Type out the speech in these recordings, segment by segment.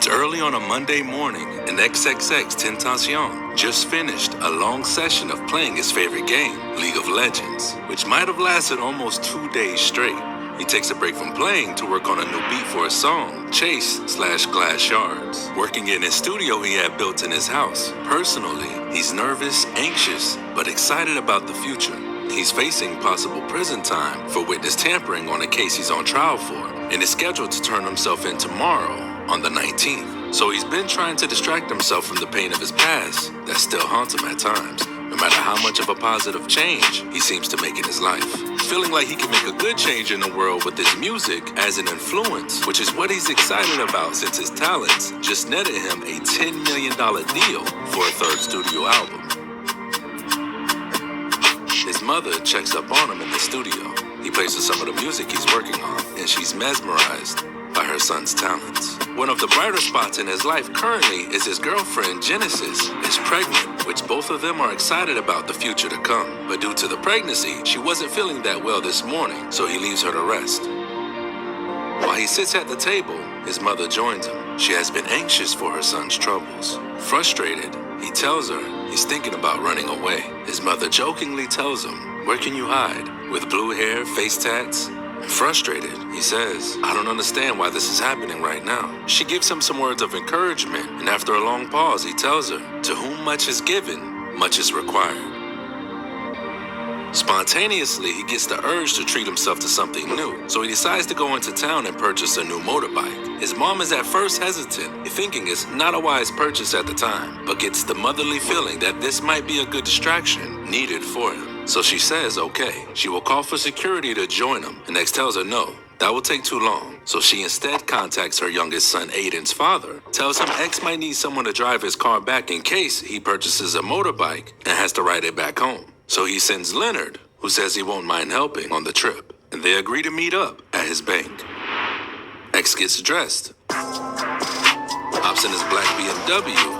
It's early on a Monday morning, and XXX Tentacion just finished a long session of playing his favorite game, League of Legends, which might have lasted almost 2 days straight. He takes a break from playing to work on a new beat for a song, Chase/Glass Shards, working in his studio he had built in his house. Personally, he's nervous, anxious, but excited about the future. He's facing possible prison time for witness tampering on a case he's on trial for, and is scheduled to turn himself in tomorrow on the 19th. So he's been trying to distract himself from the pain of his past that still haunts him at times, no matter how much of a positive change he seems to make in his life. Feeling like he can make a good change in the world with his music as an influence, which is what he's excited about since his talents just netted him a $10 million deal for a third studio album. His mother checks up on him in the studio. He plays some of the music he's working on, and she's mesmerized by her son's talents. One of the brighter spots in his life currently is his girlfriend, Genesis, is pregnant, which both of them are excited about the future to come. But due to the pregnancy, she wasn't feeling that well this morning, so he leaves her to rest. While he sits at the table, his mother joins him. She has been anxious for her son's troubles. Frustrated, he tells her he's thinking about running away. His mother jokingly tells him, "Where can you hide?" With blue hair, face tats, and frustrated, he says, "I don't understand why this is happening right now." She gives him some words of encouragement, and after a long pause, he tells her, "To whom much is given, much is required." Spontaneously, he gets the urge to treat himself to something new, so he decides to go into town and purchase a new motorbike. His mom is at first hesitant, thinking it's not a wise purchase at the time, but gets the motherly feeling that this might be a good distraction needed for him. So she says okay. She will call for security to join him, and X tells her no, that will take too long. So she instead contacts her youngest son, Aiden's father, tells him X might need someone to drive his car back in case he purchases a motorbike and has to ride it back home. So he sends Leonard, who says he won't mind helping on the trip, and they agree to meet up at his bank. X gets dressed, hops in his black BMW,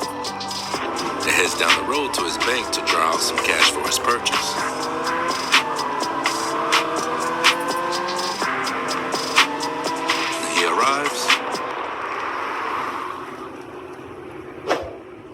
and heads down the road to his bank to draw out some cash for his purchase. He arrives,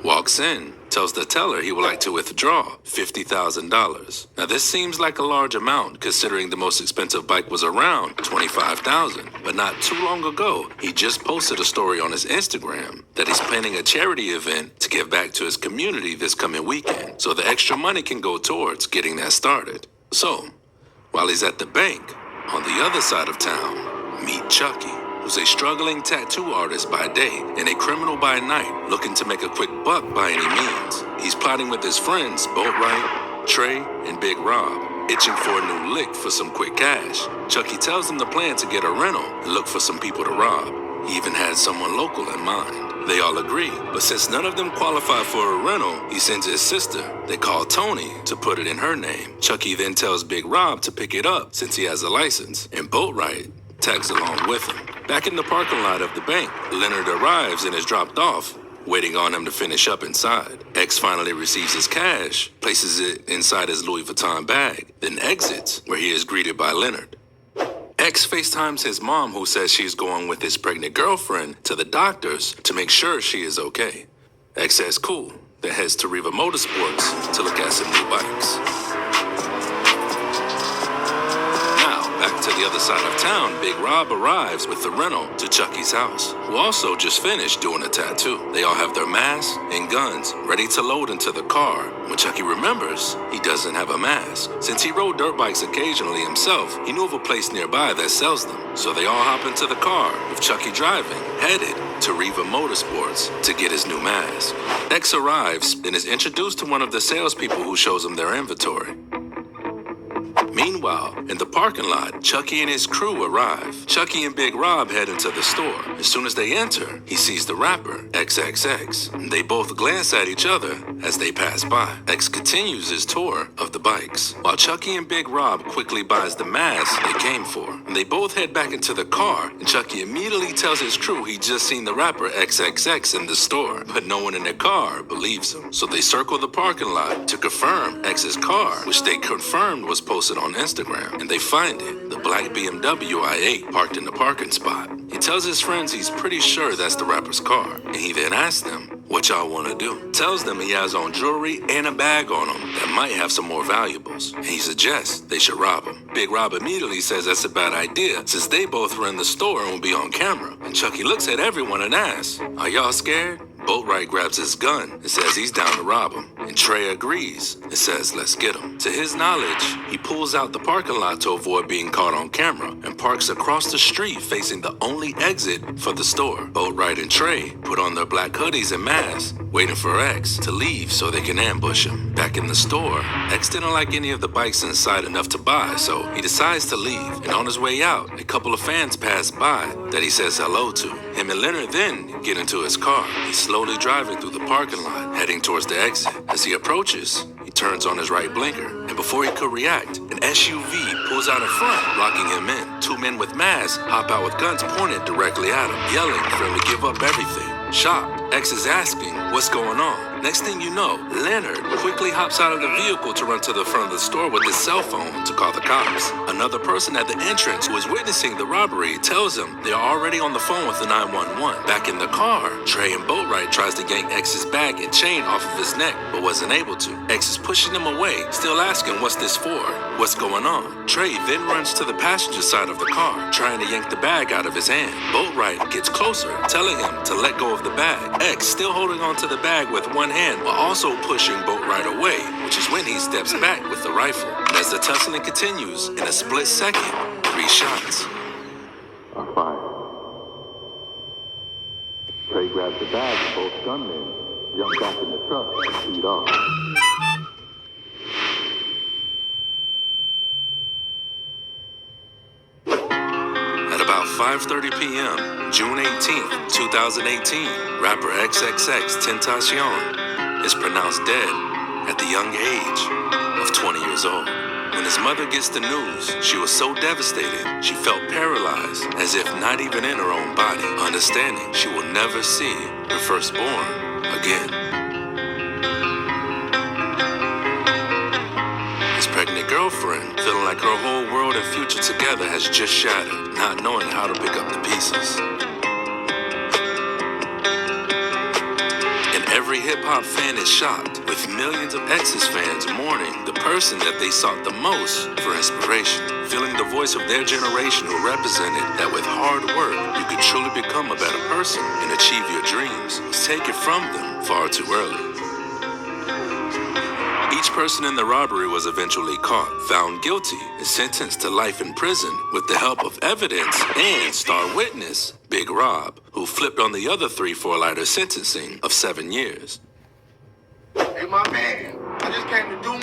walks in, tells the teller he would like to withdraw $50,000. Now this seems like a large amount considering the most expensive bike was around $25,000. But not too long ago, he just posted a story on his Instagram that he's planning a charity event to give back to his community this coming weekend. So the extra money can go towards getting that started. So, while he's at the bank, on the other side of town, meet Chucky, who's a struggling tattoo artist by day and a criminal by night, looking to make a quick buck by any means. He's plotting with his friends, Boatwright, Trey, and Big Rob, itching for a new lick for some quick cash. Chucky tells them the plan to get a rental and look for some people to rob. He even had someone local in mind. They all agree, but since none of them qualify for a rental, he sends his sister, they call Tony, to put it in her name. Chucky then tells Big Rob to pick it up since he has a license, and Boatwright tags along with him. Back in the parking lot of the bank, Leonard arrives and is dropped off, waiting on him to finish up inside. X finally receives his cash, places it inside his Louis Vuitton bag, then exits, where he is greeted by Leonard. X FaceTimes his mom, who says she's going with his pregnant girlfriend to the doctors to make sure she is okay. X says cool, then heads to Riva Motorsports to look at some new bikes. Back to the other side of town, Big Rob arrives with the rental to Chucky's house, who also just finished doing a tattoo. They all have their masks and guns ready to load into the car when Chucky remembers he doesn't have a mask. Since he rode dirt bikes occasionally himself, he knew of a place nearby that sells them. So they all hop into the car with Chucky driving, headed to Riva Motorsports to get his new mask. X arrives and is introduced to one of the salespeople who shows him their inventory. Meanwhile, in the parking lot, Chucky and his crew arrive. Chucky and Big Rob head into the store. As soon as they enter, he sees the rapper, XXX. They both glance at each other as they pass by. X continues his tour of the bikes, while Chucky and Big Rob quickly buys the mask they came for. And they both head back into the car, and Chucky immediately tells his crew he just seen the rapper XXX in the store, but no one in the car believes him. So they circle the parking lot to confirm X's car, which they confirmed was posted on Instagram, and they find it. The black BMW i8 parked in the parking spot. He tells his friends he's pretty sure that's the rapper's car, and he then asks them, what y'all want to do? Tells them he has on jewelry and a bag on him that might have some more valuables, and he suggests they should rob him. Big Rob immediately says that's a bad idea since they both were in the store and will be on camera. And Chucky looks at everyone and asks, are y'all scared? Boatwright grabs his gun and says he's down to rob him, and Trey agrees and says let's get him. To his knowledge, he pulls out the parking lot to avoid being caught on camera and parks across the street facing the only exit for the store. Boatwright and Trey put on their black hoodies and masks, waiting for X to leave so they can ambush him. Back in the store, X didn't like any of the bikes inside enough to buy, so he decides to leave, and on his way out, a couple of fans pass by that he says hello to. Him and Leonard then get into his car. He's slowly driving through the parking lot, heading towards the exit. As he approaches, he turns on his right blinker, and before he could react, an SUV pulls out in front, blocking him in. Two men with masks hop out with guns pointed directly at him, yelling for him to give up everything. Shocked, X is asking, what's going on? Next thing you know, Leonard quickly hops out of the vehicle to run to the front of the store with his cell phone to call the cops. Another person at the entrance who is witnessing the robbery tells him they are already on the phone with the 911. Back in the car, Trey and Boatwright tries to yank X's bag and chain off of his neck, but wasn't able to. X is pushing him away, still asking what's this for? What's going on? Trey then runs to the passenger side of the car, trying to yank the bag out of his hand. Boatwright gets closer, telling him to let go of the bag. X still holding on to the bag with one hand while also pushing Boatwright away, which is when he steps back with the rifle. And as the tussling continues, in a split second, 3 shots are fired. Trey grabs the bag and both gunmen jump back in the truck and speed off. At about 5:30 p.m., June 18th, 2018, rapper XXX Tentacion is pronounced dead at the young age of 20 years old. When his mother gets the news, she was so devastated, she felt paralyzed, as if not even in her own body, understanding she will never see her firstborn again. His pregnant girlfriend, feeling like her whole world and future together has just shattered, not knowing how to pick up the pieces. Every hip-hop fan is shocked, with millions of X's fans mourning the person that they sought the most for inspiration, feeling the voice of their generation who represented that with hard work, you could truly become a better person and achieve your dreams, was taken from them far too early. Each person in the robbery was eventually caught, found guilty, and sentenced to life in prison with the help of evidence and star witness, Big Rob, who flipped on the other 3 for a lighter sentencing of 7 years. Hey, my man, I just came to do